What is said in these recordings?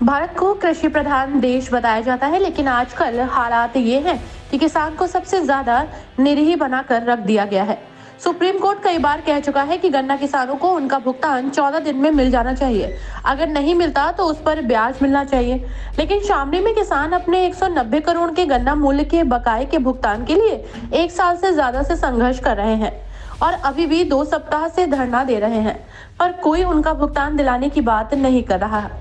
भारत को कृषि प्रधान देश बताया जाता है, लेकिन आजकल हालात ये हैं कि किसान को सबसे ज्यादा निरीह बनाकर रख दिया गया है। सुप्रीम कोर्ट कई बार कह चुका है कि गन्ना किसानों को उनका भुगतान 14 दिन में मिल जाना चाहिए। अगर नहीं मिलता तो उस पर ब्याज मिलना चाहिए। लेकिन शामली में किसान अपने 190 करोड़ के गन्ना मूल्य के बकाये के भुगतान के लिए 1 साल से ज्यादा से संघर्ष कर रहे हैं और अभी भी 2 सप्ताह से धरना दे रहे हैं, पर कोई उनका भुगतान दिलाने की बात नहीं कर रहा है।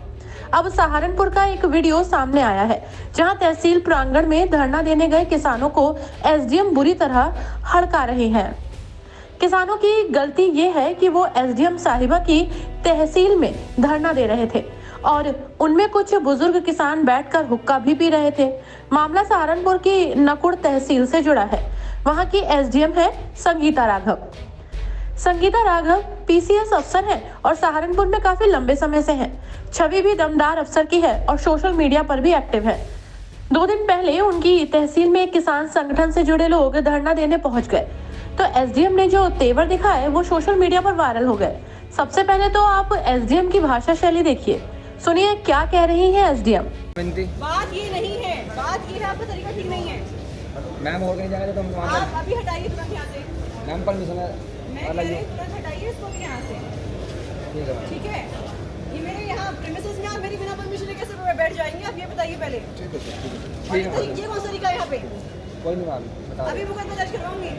अब सहारनपुर का एक वीडियो सामने आया है, जहां तहसील प्रांगण में धरना देने गए किसानों को एसडीएम बुरी तरह हड़का रहे हैं। किसानों की गलती ये है कि वो एसडीएम साहिबा की तहसील में धरना दे रहे थे और उनमें कुछ बुजुर्ग किसान बैठकर हुक्का भी पी रहे थे। मामला सहारनपुर की नकुड़ तहसील से जुड़ा है। वहां की एसडीएम है संगीता राघव। संगीता राघव पीसीएस अफसर हैं और सहारनपुर में काफी लंबे समय से हैं। छवि भी दमदार अफसर की है और सोशल मीडिया पर भी एक्टिव है। 2 दिन पहले उनकी तहसील में एक किसान संगठन से जुड़े लोग धरना देने पहुंच गए, तो एसडीएम ने जो तेवर दिखाए वो सोशल मीडिया पर वायरल हो गए। सबसे पहले तो आप एसडीएम की भाषा शैली देखिए, सुनिए क्या कह रही है एसडीएम। बात ये नहीं है, बात ये है आपका तरीका ठीक नहीं है मैम। और कहीं जाएगा तो हम आप अभी हटाइए तुरंत यहाँ से। मैम परमिशन है, मैं कह रही हूँ तुरंत हटाइए इसको भी यहाँ से। ठीक है। ठीक है, ये मेरे यहाँ प्रीमिसेस में आप मेरी बिना परमिशन के कैसे बैठ जाएंगे, आप ये बताइए पहले। ठीक है। और ये कौन सा तरीका है यहाँ पे? कोई नहीं मैम, बता अभी मुकदमा दर्ज करवाऊंगी।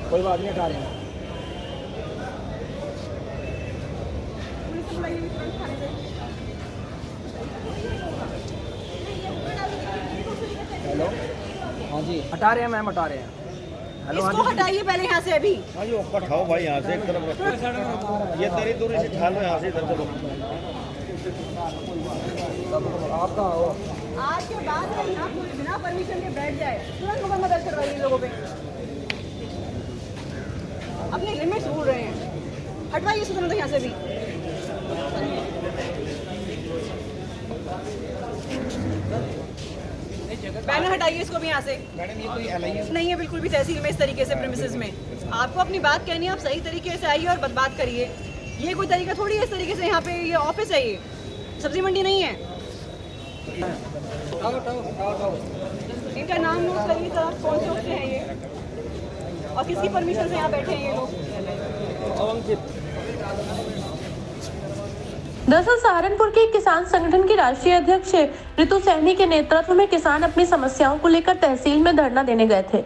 कोई बात नहीं, हटा रहे हैं। पुलिस से बुलाइए भी तुरंत थाने से। हेलो, हाँ जी हटा रहे हैं मैम, हटा रहे हैं। हेलो, हाँ इसको जी हटाइए पहले यहाँ से अभी। हाँ जी, ऊपर उठाओ भाई, यहाँ से एक तरफ रखो। ये दरी दूरी से ठालो, यहाँ से इधर चलो। आप कहाँ हो? आज के बाद हम यहाँ बिना परमिशन के बैठ जाए, तुरंत मुकदमा दर्ज करवाइए लोगों पे। अपने लिमिट्स भूल रहे हैं, हटवाइए इसको तुरंत यहाँ से भी। बैनर हटाइए इसको भी यहाँ से। मैडम ये कोई एलाइंस नहीं है बिल्कुल भी तहसील में इस तरीके से प्रीमिसेस में। आपको अपनी बात कहनी है, आप सही तरीके से आइए और बात करिए। ये कोई तरीका थोड़ी है इस तरीके से, यहाँ पे ये ऑफिस है, ये सब्जी मंडी नहीं है। इनका नाम नोट करिए जरा, कौन से उससे हैं ये और किसकी परमिशन से यहाँ बैठे हैं ये लोग। दरअसल सहारनपुर के किसान संगठन की राष्ट्रीय अध्यक्ष ऋतु सैनी के नेतृत्व में किसान अपनी समस्याओं को लेकर तहसील में धरना देने गए थे,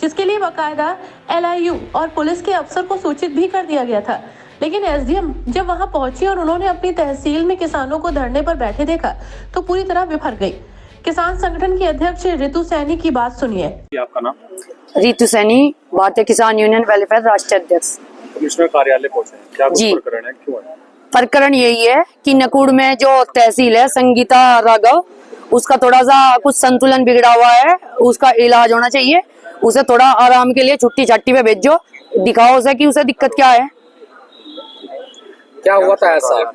जिसके लिए बाकायदा एलआईयू और पुलिस के अफसर को सूचित भी कर दिया गया था। लेकिन एसडीएम जब वहां पहुंची और उन्होंने अपनी तहसील में किसानों को धरने पर बैठे देखा तो पूरी तरह बिफर गई। किसान संगठन की अध्यक्ष ऋतु सैनी की बात सुनिए। आपका नाम? ऋतु सैनी, भारतीय किसान यूनियन वेलफेयर राष्ट्रीय अध्यक्ष। कमिश्नर कार्यालय पहुंचे, क्या कुछ प्रकरण है, क्यों है? प्रकरण यही है कि नकुड़ में जो तहसील है संगीता राघव, उसका थोड़ा सा कुछ संतुलन बिगड़ा हुआ है, उसका इलाज होना चाहिए। उसे थोड़ा आराम के लिए छुट्टी छाट्टी पे भेजो, दिखाओ उसे कि उसे दिक्कत क्या है। क्या हुआ था ऐसा?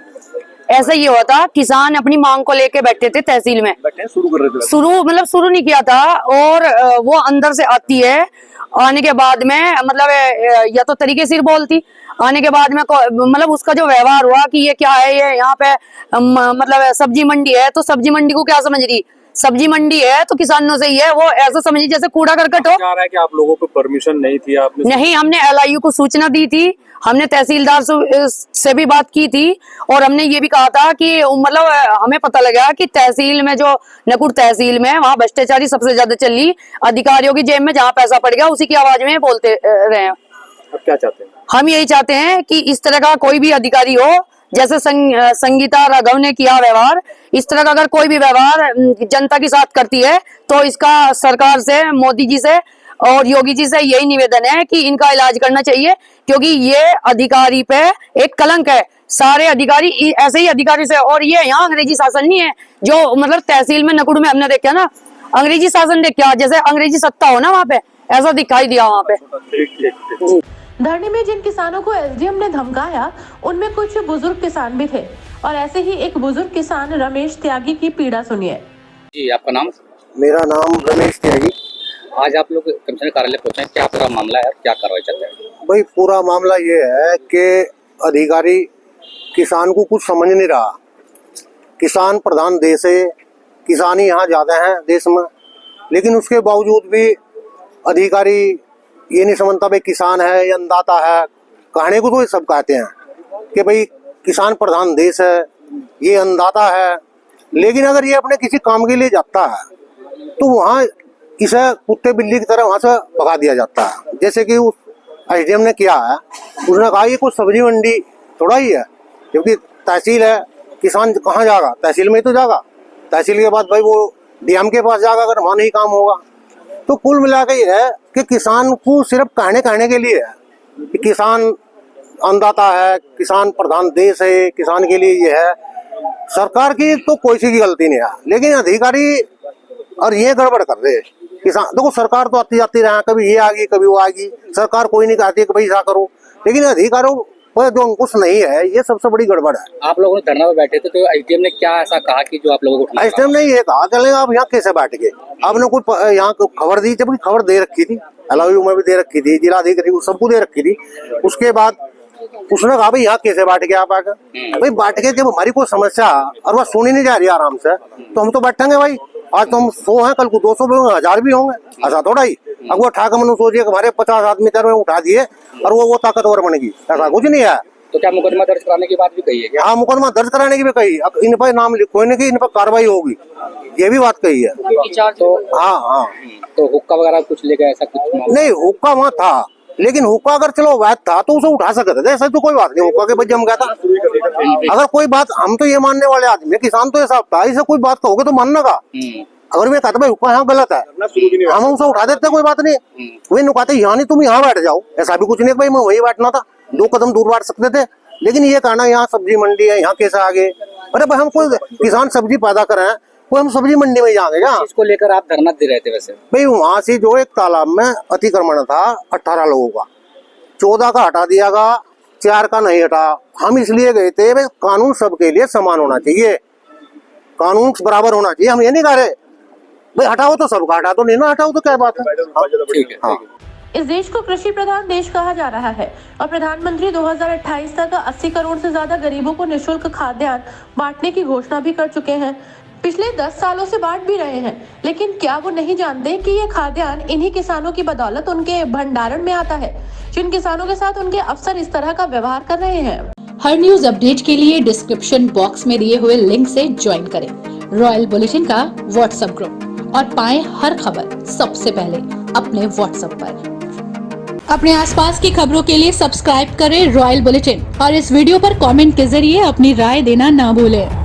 ऐसा ये हुआ था, किसान अपनी मांग को लेके बैठे थे तहसील में, शुरू कर रहे थे। शुरू नहीं किया था और वो अंदर से आती है। आने के बाद में मतलब या तो तरीके से बोलती, आने के बाद में मतलब उसका जो व्यवहार हुआ कि ये क्या है, ये यहाँ पे मतलब सब्जी मंडी है, तो सब्जी मंडी को क्या समझ रही, सब्जी मंडी है तो किसानों से ही है, वो ऐसा समझी जैसे कूड़ा करकट हो। क्या रहा है कि आप लोगों को परमिशन नहीं थी? आपने नहीं, हमने एलआईयू को सूचना दी थी, हमने तहसीलदार से भी बात की थी और हमने ये भी कहा था कि मतलब हमें पता लगा कि तहसील में जो नकुड़ तहसील में वहाँ भ्रष्टाचारी सबसे ज्यादा चल रही, अधिकारियों की जेब में जहाँ पैसा पड़ गया उसी की आवाज में बोलते रहे हैं। अब क्या चाहते हैं? हम यही चाहते हैं कि इस तरह का कोई भी अधिकारी हो, जैसे संगीता राघव ने किया व्यवहार, इस तरह का अगर कोई भी व्यवहार जनता के साथ करती है तो इसका सरकार से, मोदी जी से और योगी जी से यही निवेदन है कि इनका इलाज करना चाहिए, क्योंकि ये अधिकारी पे एक कलंक है। सारे अधिकारी ऐसे ही अधिकारी से, और ये यहाँ अंग्रेजी शासन नहीं है जो मतलब तहसील में नकुड़ में हमने देखा ना, अंग्रेजी शासन देख क्या, जैसे अंग्रेजी सत्ता हो ना वहाँ पे, ऐसा दिखाई दिया वहाँ पे। धरने में जिन किसानों को एसडीएम ने धमकाया उनमें कुछ बुजुर्ग किसान भी थे और ऐसे ही एक बुजुर्ग किसान रमेश त्यागी की पीड़ा सुनिए। जी आपका नाम? मेरा नाम रमेश त्यागी। आज आप लोग कमिश्नर कार्यालय पहुंचे हैं, क्या पूरा मामला है, क्या कार्रवाई चाहते हैं? भाई पूरा मामला ये है कि अधिकारी किसान को कुछ समझ नहीं रहा। किसान प्रधान देश है, किसानी यहाँ ज़्यादा है देश में, लेकिन उसके बावजूद भी अधिकारी ये नहीं समझता भाई किसान है या अन्नदाता है। कहने को तो ये सब कहते हैं कि भाई किसान प्रधान देश है, ये अन्नदाता है, लेकिन अगर ये अपने किसी काम के लिए जाता है तो वहाँ इसे कुत्ते बिल्ली की तरह वहाँ से भगा दिया जाता है। जैसे कि उस एसडीएम ने किया है, उसने कहा ये कुछ सब्जी मंडी थोड़ा ही है, क्योंकि तहसील है, किसान कहाँ जाएगा, तहसील में ही तो जाएगा। तहसील के बाद भाई वो डीएम के पास जाएगा अगर वहाँ नहीं काम होगा। तो कुल मिला के ये है कि किसान को सिर्फ कहने के लिए है कि किसान अन्नदाता है, किसान प्रधान देश है, किसान के लिए ये है। सरकार की तो कोई सी की गलती नहीं है, लेकिन अधिकारी और ये गड़बड़ कर रहे हैं। किसान देखो, सरकार तो आती जाती रहा, कभी ये आ गई कभी वो आ गई, सरकार कोई नहीं कहती कि भाई ऐसा करो, लेकिन अधिकारों पर जो अंकुश नहीं है, ये सबसे बड़ी गड़बड़ है। आप लोगों ने धरना पे बैठे थे तो एसडीएम ने क्या ऐसा कहा कि जो आप लोगों को उठना एसडीएम ने ये कहा चले आप यहाँ कैसे बैठ गए, आपने कोई यहाँ खबर दी, जबकि खबर दे रखी थी, एलओयू में भी दे रखी थी, जिलाधिकारी को सबको दे रखी थी। उसके बाद उसने कहा भाई यहाँ कैसे बैठ गए आप आकर। भाई बैठ के जब हमारी कोई समस्या और वह सुनी नहीं जा रही आराम से, तो हम तो बैठेंगे भाई। आज तो हम 100 हैं, कल को 200 भी होंगे, 1000 भी होंगे, ऐसा थोड़ा ही। अब वो ठाकर मनु सोचिए कि हमारे 50 आदमी तरह में उठा दिए और वो ताकतवर बन गई, ऐसा कुछ नहीं है। तो क्या मुकदमा दर्ज कराने की बात भी कही है क्या? हाँ, मुकदमा दर्ज कराने की भी कही, अब इन पर नाम लिखो नहीं कि इन पर कार्रवाई होगी, ये भी बात कही है। तो हाँ हाँ, तो हुक्का वगैरह कुछ लेके ऐसा कुछ नहीं हुक्का वहाँ था, लेकिन हुक्का अगर चलो वैध था तो उसे उठा सकते थे, ऐसा तो कोई बात नहीं। हुक्का के बच्चे हम कहता अगर कोई बात, हम तो ये मानने वाले आदमी, किसान तो ऐसा था, इसे कोई बात कहोगे तो मानना का। अगर मैं कहता भाई हुक्का यहाँ गलत है, हम उसे उठा देते, कोई बात नहीं। वे नुकाते यहाँ नहीं, तुम यहाँ बैठ जाओ, ऐसा भी कुछ नहीं भाई मैं वही बैठना था, 2 कदम दूर बैठ सकते थे। लेकिन ये कहना यहाँ सब्जी मंडी है, यहाँ कैसे आगे, अरे भाई हम कोई किसान सब्जी पैदा कर रहे हैं, कोई हम सब्जी मंडी में जाएंगे क्या? इसको लेकर आप धरना दे रहे थे वैसे? भाई वहां से जो एक तालाब में अतिक्रमण था 18 लोगों का, 14 का हटा दिया गया, 4 का नहीं हटा। हम इसलिए गए थे भाई कानून सबके लिए समान होना चाहिए, कानून बराबर होना चाहिए। हम ये नहीं कह रहे भाई हटाओ तो सबका, हटा तो नहीं ना हटाओ तो क्या बात है। ठीक है, हाँ। इस देश को कृषि प्रधान देश कहा जा रहा है और प्रधानमंत्री 2028 तक 80 करोड़ से ज्यादा गरीबों को निःशुल्क खाद्यान्न बांटने की घोषणा भी कर चुके हैं। पिछले 10 सालों से बांट भी रहे हैं, लेकिन क्या वो नहीं जानते कि ये खाद्यान्न इन्हीं किसानों की बदौलत उनके भंडारण में आता है, जिन किसानों के साथ उनके अफसर इस तरह का व्यवहार कर रहे हैं। हर न्यूज अपडेट के लिए डिस्क्रिप्शन बॉक्स में दिए हुए लिंक से ज्वाइन करें रॉयल बुलेटिन का व्हाट्सएप ग्रुप और पाएं हर खबर सबसे पहले अपने व्हाट्सएप पर। अपने आसपास की खबरों के लिए सब्सक्राइब करें रॉयल बुलेटिन और इस वीडियो पर कमेंट के जरिए अपनी राय देना ना भूलें।